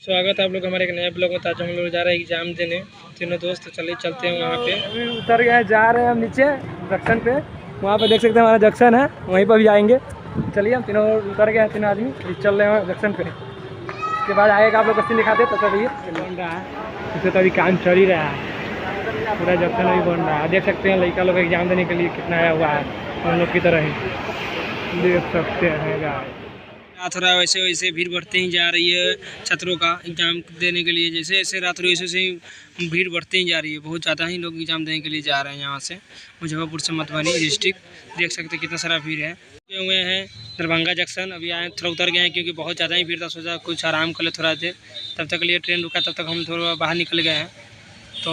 स्वागत है आप लोग हमारे एक नए ब्लॉग में। आज हम लोग जा रहे हैं एग्जाम देने, तीनों दोस्त। तो चलिए चलते हैं वहाँ पे। अभी उतर गए, जा रहे हैं हम नीचे जंक्शन पे। वहाँ पे देख सकते हैं हमारा जंक्शन है, वहीं पर भी जाएंगे। चलिए हम तीनों उतर गए हैं, तीनों आदमी चल रहे हैं जंक्शन पे। उसके बाद आएगा आप लोग बस्ती दिखाते हैं। तो ये बन रहा है, इससे तो अभी काम चल ही रहा है, पूरा जंक्शन अभी बन रहा है। देख सकते हैं लड़का लोग एग्जाम देने के लिए कितना आया हुआ है, हम लोग की तरह ही देख सकते हैं। थोड़ा वैसे वैसे भीड़ बढ़ते ही जा रही है छात्रों का एग्ज़ाम देने के लिए। जैसे जैसे रात वैसे वैसे ही भीड़ बढ़ते ही जा रही है। बहुत ज़्यादा ही लोग एग्ज़ाम देने के लिए जा रहे हैं यहाँ से, मुजफ्फरपुर से मधुबनी डिस्ट्रिक्ट। देख सकते हैं कितना सारा भीड़ है। हुए हैं दरभंगा जंक्शन, अभी आए थोड़ा उतर गए हैं क्योंकि बहुत ज़्यादा ही भीड़ था। सोचा कुछ आराम कर ले थोड़ा देर, तब तक लिए ट्रेन रुका, तब तक हम थोड़ा बाहर निकल गए हैं। तो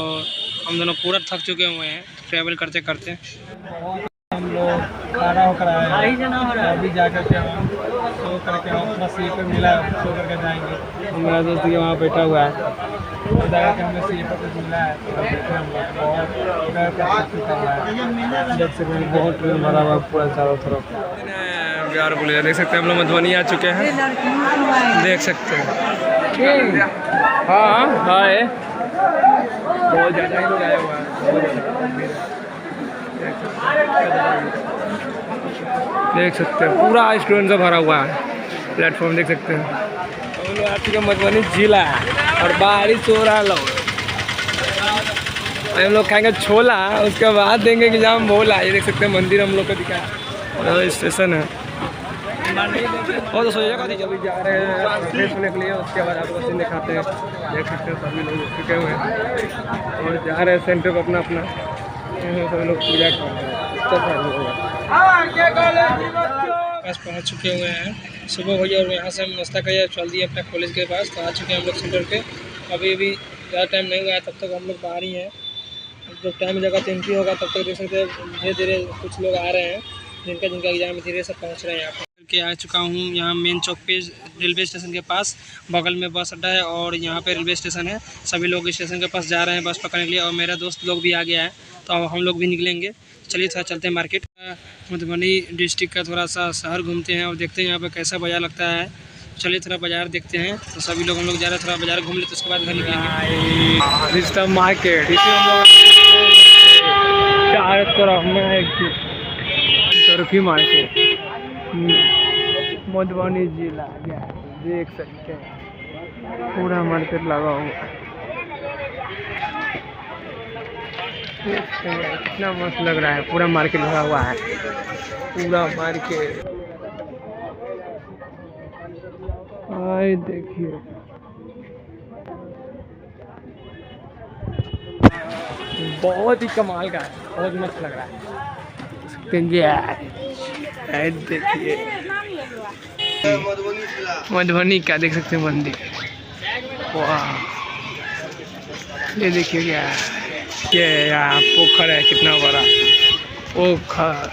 हम दोनों पूरा थक चुके हुए हैं ट्रैवल करते करते। हम लोग खड़ा होकर आए हैं, अभी जा कर के हम सो करके हम अपना सीट पर मिला, सो करके जाएंगे। हमारा दोस्त ये वहाँ बैठा हुआ है, तो जाकर के हमें सीट पर कुछ मिला है। तो बैठे हम लोग बहुत देख सकते हैं, बहुत ट्रेन भरा हुआ पूरा चारों तरफ। बिहार पुलिस देख सकते हैं, हम लोग मधुबनी आ चुके हैं, देख सकते हैं। हाँ हाँ, बहुत ज़्यादा ही लोग आया हुआ है। देख सकते हैं पूरा स्टूडेंट से भरा हुआ है प्लेटफॉर्म, देख सकते हैं। हम लोग आ चुके मधुबनी जिला और बारिश हो रहा है। लोग हम लोग खाएंगे छोला, उसके बाद देंगे एग्जाम भोला। ये देख सकते हैं मंदिर हम लोग को दिखा, स्टेशन है। और तो सोचा अभी जा रहे हैं फ्रेश होने के लिए, उसके बाद आपको सीन दिखाते हैं। देख सकते हैं सभी लोग चुके हुए हैं और जा रहे हैं सेंटर पर अपना अपना। सब लोग पूजा कर रहे हैं, पास पहुँच चुके हुए हैं। सुबह हो गया और यहाँ से हम नाश्ता कर चल दिए अपने कॉलेज के पास। तो आ चुके हैं हम लोग सेंटर पे। अभी ज़्यादा टाइम नहीं हुआ है, तब तक हम लोग बाहर ही हैं। जब टाइम जगह तो एंट्री होगा तब तक देख सकते हैं धीरे धीरे कुछ लोग आ रहे हैं, जिनका एग्जाम धीरे से पहुँच रहे हैं। यहाँ पे आ चुका हूँ, यहाँ मेन चौक पे रेलवे स्टेशन के पास, बगल में बस अड्डा है और यहाँ पे रेलवे स्टेशन है। सभी लोग स्टेशन के पास जा रहे हैं बस पकड़ने के लिए, और मेरा दोस्त लोग भी आ गया है, तो अब हम लोग भी निकलेंगे। चलिए थोड़ा चलते हैं मार्केट। मधुबनी डिस्ट्रिक्ट का थोड़ा सा शहर घूमते हैं और देखते हैं यहाँ पे कैसा बाजार लगता है। चलिए थोड़ा बाजार देखते हैं। तो सभी लोग हम लोग जा रहे हैं, थोड़ा बाजार घूम लेते, उसके बाद घर निकलेंगे। मार्केट इसे हम लोग चारों तरफ में तरफी मार्केट मधुबनी जिला देख सकते हैं, पूरा मार्केट लगा हुआ। कितना मस्त लग रहा है, पूरा मार्केट भरा हुआ है, पूरा मार्केट। आए देखिए, बहुत ही कमाल का है, बहुत मस्त लग रहा है। देखिए मधुबनी का देख सकते हैं मंदिर। वाह, ये देखिए क्या है, ये यहाँ पोखर है, कितना बड़ा पोखर।